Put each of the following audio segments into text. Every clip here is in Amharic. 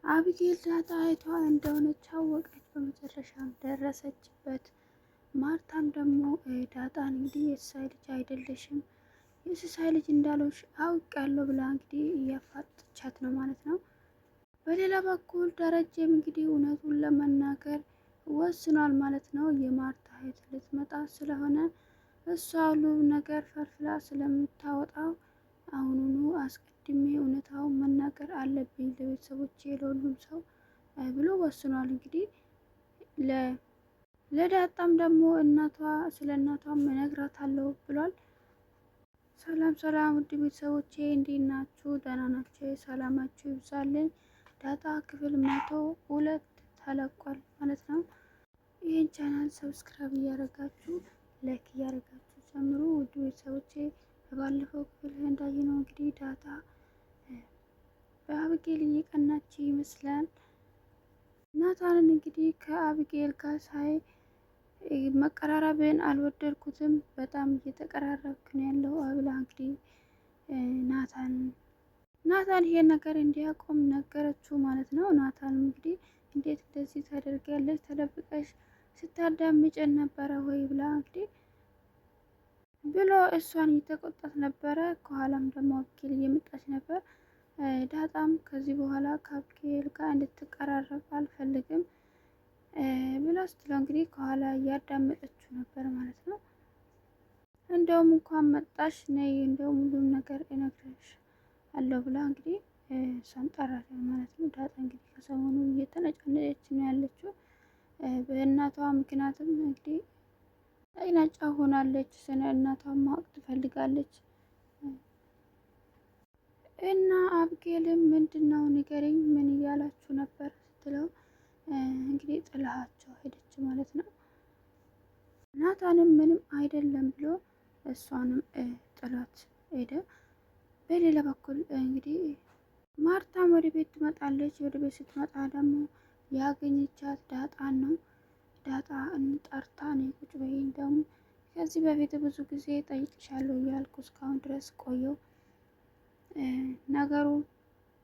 አቢጌል ዳጣ እህቷ እንደሆነች አወቀች። በመጨረሻም ደረሰችበት። ማርታም ደግሞ ዳጣን እንግዲህ የሲሳይ ልጅ አይደለሽም የሲሳይ ልጅ እንዳልሆንሽ አውቃለሁ ብላ እንግዲህ እያፋጠቻት ነው ማለት ነው። በሌላ በኩል ደረጀም እንግዲህ እውነቱን ለመናገር ወስኗል ማለት ነው። የማርታ እህት ልትመጣ ስለሆነ እሷ ሁሉም ነገር ፈርፍላ ስለምታወጣው አሁኑኑ አስቀድሜ እውነታውን መናገር አለብኝ ለቤተሰቦቼ ለሁሉም ሰው ብሎ ወስኗል። እንግዲህ ለዳጣም ደግሞ እናቷ ስለ እናቷም እነግራታለሁ ብሏል። ሰላም ሰላም ውድ ቤተሰቦቼ እንዴት ናችሁ? ደህና ናቸው? ሰላማችሁ ይብዛልኝ። ዳጣ ክፍል 102 ተለቋል ማለት ነው። ይህን ቻናል ሰብስክራይብ እያደረጋችሁ ላይክ እያደረጋችሁ ጀምሩ ውድ ቤተሰቦቼ። በባለፈው ክፍል እንዳየነው እንግዲህ ዳጣ በአብጌል እየቀናች ይመስላል። ናታንን እንግዲህ ከአብጌል ጋር ሳይ መቀራረብን አልወደድኩትም፣ በጣም እየተቀራረብክ ነው ያለው ብላ እንግዲህ ናታን ይሄን ነገር እንዲያቆም ነገረችው ማለት ነው። ናታን እንግዲህ እንዴት እንደዚህ ታደርጊያለሽ? ተደብቀሽ ስታዳምጭን ነበረ ወይ ብላ እንግዲህ ብሎ እሷን እየተቆጣት ነበረ። ከኋላም ደግሞ አብጌል እየመጣች ነበር። ዳጣም ከዚህ በኋላ ከአብጌል ጋር እንድትቀራረብ አልፈልግም ብላ ስትለው እንግዲህ ከኋላ እያዳመጠችው ነበር ማለት ነው። እንደውም እንኳን መጣሽ ነይ፣ እንደውም ሁሉም ነገር እነግርሽ አለው ብላ እንግዲህ እሷን ጠራት ማለት ነው። ዳጣ እንግዲህ ከሰሞኑ እየተነጫነጨች ነው ያለችው በእናቷ ምክንያትም እንግዲህ አይናጫ ሆናለች። ስለ እናቷ ማወቅ ትፈልጋለች እና አብጌልም ምንድነው ንገረኝ፣ ምን እያላችሁ ነበር ስትለው እንግዲህ ጥላሃቸው ሄደች ማለት ነው። ናታንም ምንም አይደለም ብሎ እሷንም ጥላት ሄደ። በሌላ በኩል እንግዲህ ማርታም ወደ ቤት ትመጣለች። ወደ ቤት ስትመጣ ደግሞ ያገኘቻት ዳጣን ነው። ዳጣ እንጠርታ ነው ቁጭ በይ፣ እንደውም ከዚህ በፊት ብዙ ጊዜ ጠይቅሻለሁ እያልኩ እስካሁን ድረስ ቆየው፣ ነገሩ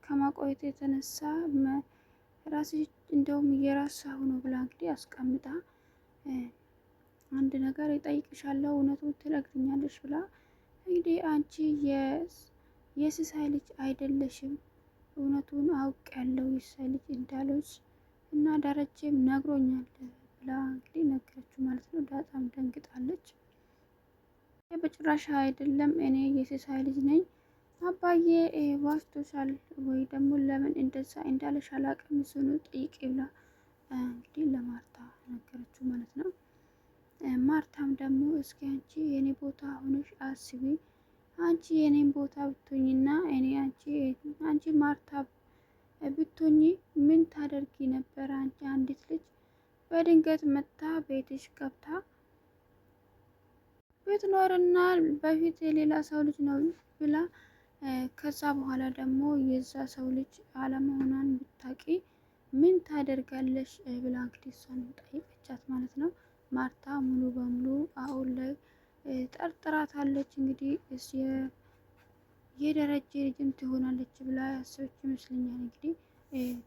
ከማቆየት የተነሳ ራስሽ እንደውም እየራሳሁ ነው ብላ እንግዲህ አስቀምጣ አንድ ነገር ይጠይቅሻለሁ እውነቱን ትነግሪኛለሽ ብላ እንግዲህ አንቺ የሲሳይ ልጅ አይደለሽም፣ እውነቱን አውቄያለሁ የሲሳይ ልጅ እንዳለች እና ደረጀም ነግሮኛል ብላ እንግዲህ ነገረችው ማለት ነው። ዳጣም ደንግጣለች። በጭራሽ አይደለም እኔ የሲሳይ ልጅ ነኝ፣ አባዬ ዋሽቶሻል ወይ ደግሞ ለምን እንደዛ እንዳለሽ አላውቅም፣ እሱን ጠይቂ ብላ እንግዲህ ለማርታ ነገረችው ማለት ነው። ማርታም ደግሞ እስኪ አንቺ የኔ ቦታ ሆነሽ አስቢ፣ አንቺ የኔን ቦታ ብትሆኝና እኔ አንቺ ማርታ ብትሆኚ ምን ታደርጊ ነበር? አንቺ አንዲት ልጅ በድንገት መታ ቤትሽ ገብታ ብትኖርና በፊት የሌላ ሰው ልጅ ነው ብላ ከዛ በኋላ ደግሞ የዛ ሰው ልጅ አለመሆኗን ብታቂ ምን ታደርጋለሽ ብላ እንግዲህ እሷን ጠይቀቻት ማለት ነው። ማርታ ሙሉ በሙሉ አሁን ላይ ጠርጥራታለች። እንግዲህ የደረጀ ልጅም ትሆናለች ብላ ያሰበች ይመስለኛል። እንግዲህ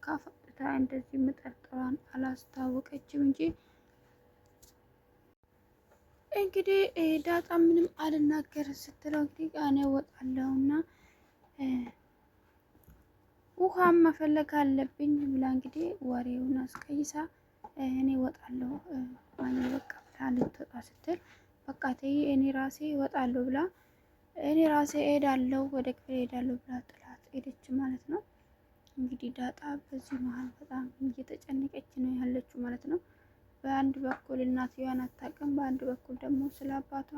ካፈታ እንደዚህ መጠርጠሯን አላስታወቀችም እንግዲህ ዳጣ ምንም አልናገር ስትለው እንግዲህ እኔ እወጣለሁ እና ውሃም መፈለግ አለብኝ ብላ እንግዲህ ወሬውን አስቀይሳ እኔ እወጣለሁ ማን በቃ ብላ ልትወጣ ስትል በቃ ተይ እኔ ራሴ እወጣለሁ ብላ እኔ ራሴ እሄዳለሁ ወደ ክፍል እሄዳለሁ ብላ ጥላት ሄደች ማለት ነው። እንግዲህ ዳጣ በዚህ መሀል በጣም እየተጨነቀች ነው ያለችው ማለት ነው። በአንድ በኩል እናትየዋን አታውቅም፣ በአንድ በኩል ደግሞ ስለ አባቷ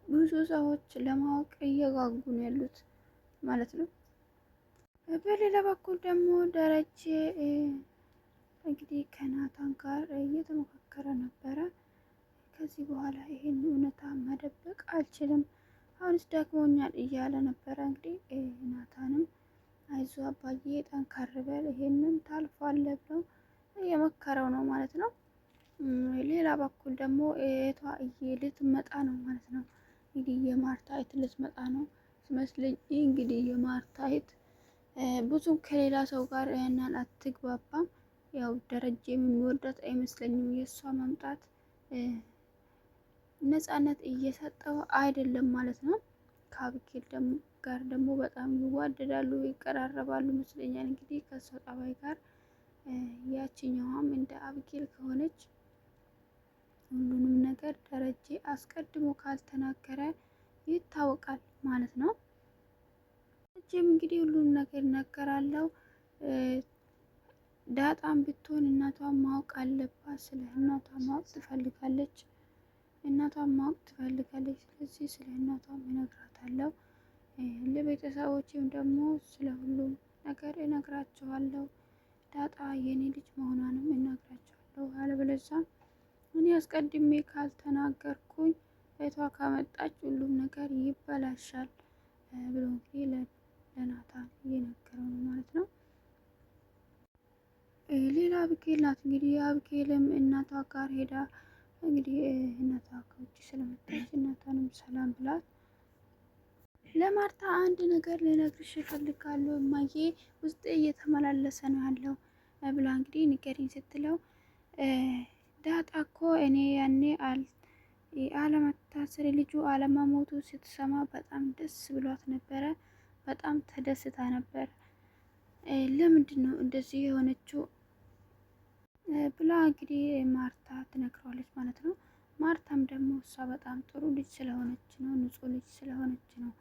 ብዙ ሰዎች ለማወቅ እየጓጉ ነው ያሉት ማለት ነው። በሌላ በኩል ደግሞ ደረጀ እንግዲህ ከናታን ጋር እየተመካከረ ነበረ። ከዚህ በኋላ ይሄን እውነታ መደበቅ አልችልም፣ አሁንስ ደክሞኛል እያለ ነበረ። እንግዲህ ናታንም አይዞ አባዬ ጠንከር በል ይሄንን ታልፋለህ ብለው እየመከረው ነው ማለት ነው። ሌላ በኩል ደግሞ እህቷ ልትመጣ ነው ማለት ነው። እንግዲህ የማርታ እህት ልትመጣ ነው ሲመስለኝ። እንግዲህ የማርታ እህት ብዙም ከሌላ ሰው ጋር ያናል አትግባባም። ያው ደረጀ የሚወዳት አይመስለኝም። የእሷ መምጣት ነፃነት እየሰጠው አይደለም ማለት ነው። ከአብጌል ጋር ደግሞ በጣም ይዋደዳሉ፣ ይቀራረባሉ ይመስለኛል። እንግዲህ ከሷ ጠባይ ጋር ያችኛዋም እንደ አብጌል ከሆነች ሁሉንም ነገር ደረጀ አስቀድሞ ካልተናገረ ይታወቃል ማለት ነው። ደረጀም እንግዲህ ሁሉንም ነገር ይናገራለው። ዳጣም ብትሆን እናቷን ማወቅ አለባት። ስለ እናቷ ማወቅ ትፈልጋለች። ስለዚህ ስለ እናቷም እነግራታለሁ። ለቤተሰቦችም ደግሞ ስለ ሁሉም ነገር እነግራቸዋለሁ። ዳጣ የኔ ልጅ መሆኗንም እነግራቸዋለሁ። አለበለዚያ እኔ አስቀድሜ ካልተናገርኩኝ እህቷ ካመጣች ሁሉም ነገር ይበላሻል ብሎ እንግዲህ ለናታን እየነገረው ነው ማለት ነው። ሌላ አብጌል ናት። እንግዲህ አብጌልም እናቷ ጋር ሄዳ እንግዲህ እናቷ ከውጭ ስለመጣች እናቷንም ሰላም ብላት ለማርታ አንድ ነገር ልነግርሽ እፈልጋለሁ እማዬ ውስጤ እየተመላለሰ ነው ያለው ብላ እንግዲህ ንገሪኝ ስትለው ዳጣ እኮ እኔ ያኔ አለመታሰር ልጁ አለመሞቱ ስትሰማ በጣም ደስ ብሏት ነበረ። በጣም ተደስታ ነበር። ለምንድን ነው እንደዚህ የሆነችው ብላ እንግዲህ ማርታ ትነግረዋለች ማለት ነው። ማርታም ደግሞ እሷ በጣም ጥሩ ልጅ ስለሆነች ነው፣ ንጹሕ ልጅ ስለሆነች ነው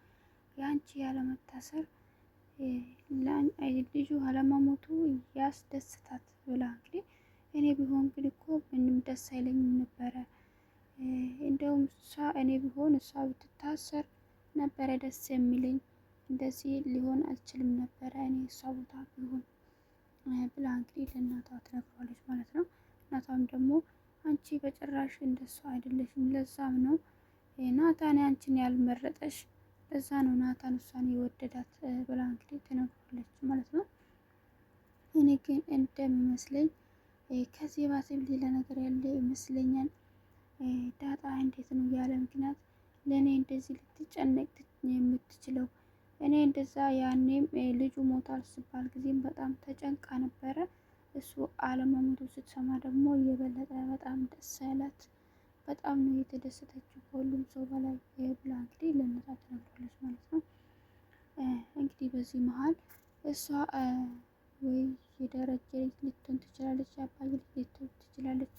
የአንቺ ያለመታሰር ልጁ አለመሞቱ ያስደስታት ብላ እንግዲህ እኔ ቢሆን ግን እኮ ምንም ደስ አይለኝም ነበረ። እንደውም እኔ ቢሆን እሷ ብትታሰር ነበረ ደስ የሚለኝ። እንደዚህ ሊሆን አልችልም ነበረ እኔ እሷ ቦታ ቢሆን ብላ እንግዲህ ለእናቷ ትነግረዋለች ማለት ነው። እናቷም ደግሞ አንቺ በጭራሽ እንደሷ አይደለሽም፣ ለዛም ነው ናታን አንቺን ያልመረጠሽ፣ ለዛ ነው ናታን እሷን የወደዳት ብላ እንግዲህ ትነግረዋለች ማለት ነው። እኔ ግን እንደሚመስለኝ ከዚህ ባሰም ሌላ ነገር ያለ ይመስለኛል። ዳጣ እንዴት ነው ያለ ምክንያት ለእኔ እንደዚህ ልትጨነቅ የምትችለው? እኔ እንደዛ ያኔም ልጁ ሞቷል ሲባል ጊዜም በጣም ተጨንቃ ነበረ። እሱ አለመሞቱ ስትሰማ ደግሞ እየበለጠ በጣም ደስ ያላት፣ በጣም ነው የተደሰተችው ከሁሉም ሰው በላይ ብላ እንግዲህ ለእናቷ ትነግራለች ማለት ነው። እንግዲህ በዚህ መሀል እሷ ወይ የደረጀ ልጅ ልትሆን ትችላለች፣ የአባዬ ልጅ ልትሆን ትችላለች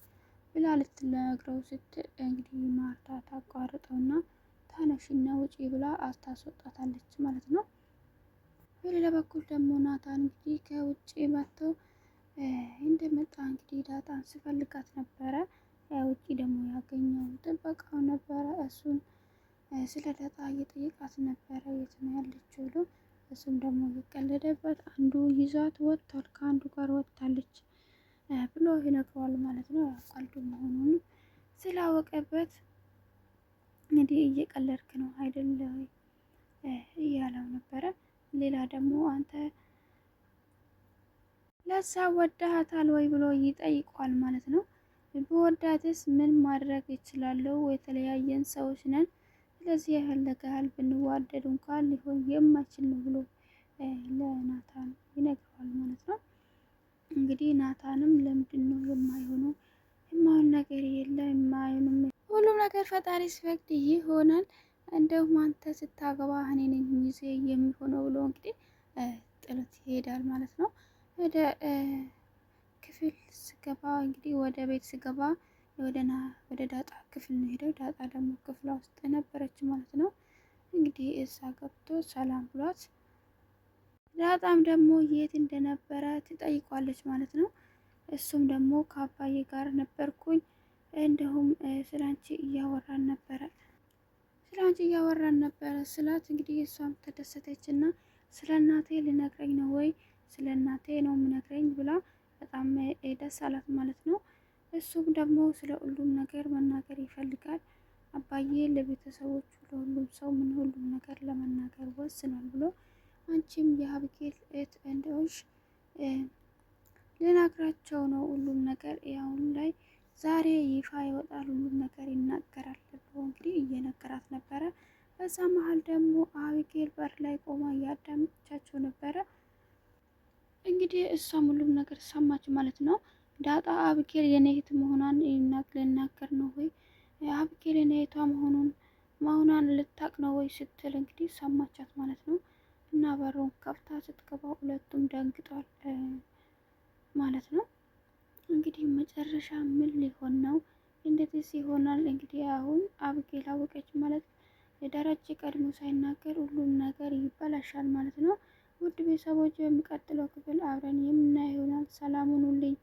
ብላ ልትነግረው ስትል እንግዲህ ማርታ ታቋርጠውና ተነሽና ውጪ ብላ አስታስወጣታለች ማለት ነው። በሌላ በኩል ደግሞ ናታን እንግዲህ ከውጭ መጥቶ እንደመጣ እንግዲህ ዳጣን ስፈልጋት ነበረ። ውጭ ደግሞ ያገኘው ጥበቃው ነበረ። እሱን ስለ ዳጣ እየጠየቃት ነበረ የት ነው ያለችው ብሎ። እሱም ደግሞ እየቀለደበት አንዱ ይዟት ወጥቷል፣ ከአንዱ ጋር ወጥታለች ብሎ ይነግረዋል ማለት ነው። ቀልዱ መሆኑን ስላወቀበት እንግዲህ እየቀለድክ ነው አይደለ እያለው ነበረ። ሌላ ደግሞ አንተ ለዛ ወዳሃታል ወይ ብሎ ይጠይቋል ማለት ነው። በወዳትስ ምን ማድረግ ይችላለሁ? የተለያየን ሰዎች ነን። ስለዚህ የፈለገሃል ብንዋደድ እንኳን ሊሆን የማይችል ነው ብሎ ለናታን ይነግረዋል ማለት ነው። እንግዲህ ናታንም ለምንድን ነው የማይሆነው? የማይሆን ነገር የለም፣ የማይሆንም ሁሉም ነገር ፈጣሪ ሲፈቅድ ይሆናል። እንደውም አንተ ስታገባ እኔ ነኝ ሚዜ የሚሆነው ብሎ እንግዲህ ጥሎት ይሄዳል ማለት ነው። ወደ ክፍል ስገባ እንግዲህ ወደ ቤት ስገባ ወደ ዳጣ ክፍል ነው ሄደው። ዳጣ ደግሞ ክፍሏ ውስጥ ነበረች ማለት ነው። እንግዲህ እዛ ገብቶ ሰላም ብሏት ዳጣም ደግሞ የት እንደነበረ ትጠይቋለች ማለት ነው። እሱም ደግሞ ከአባዬ ጋር ነበርኩኝ፣ እንዲሁም ስላንቺ እያወራን ነበረ ስላት እንግዲህ እሷም ተደሰተች እና ስለ እናቴ ልነግረኝ ነው ወይ ስለ እናቴ ነው የምነግረኝ ብላ በጣም ደስ አላት ማለት ነው። እሱም ደግሞ ስለ ሁሉም ነገር መናገር ይፈልጋል። አባዬ ለቤተሰቦቹ ለሁሉም ሰው ምን ሁሉም ነገር ለመናገር ወስኗል ብሎ አንቺም የአብጌል እህት እንደሆንሽ ልነግራቸው ነው ሁሉም ነገር ያሁን ላይ ዛሬ ይፋ ይወጣል፣ ሁሉም ነገር ይናገራል ብሎ እንግዲህ እየነገራት ነበረ። በዛ መሀል ደግሞ አብጌል በር ላይ ቆማ እያዳመጠቻቸው ነበረ። እንግዲህ እሷም ሁሉም ነገር ሰማች ማለት ነው። ዳጣ አብጌል የኔ እህት መሆኗን ልናገር ነው ወይ አብጌል የኔ እህቷ መሆኗን ልታቅ ነው ወይ ስትል እንግዲህ ሰማቻት ማለት ነው። እና በሩን ከፍታ ስትገባ ሁለቱም ደንግጧል ማለት ነው። እንግዲህ መጨረሻ ምን ሊሆን ነው? እንደዚህ ይሆናል እንግዲህ አሁን አብጌል አወቀች ማለት ደረጀ ቀድሞ ሳይናገር ሁሉም ነገር ይበላሻል ማለት ነው። ውድ ቤተሰቦች በሚቀጥለው ክፍል አብረን የምናየው ይሆናል። ሰላም ሁኑልኝ።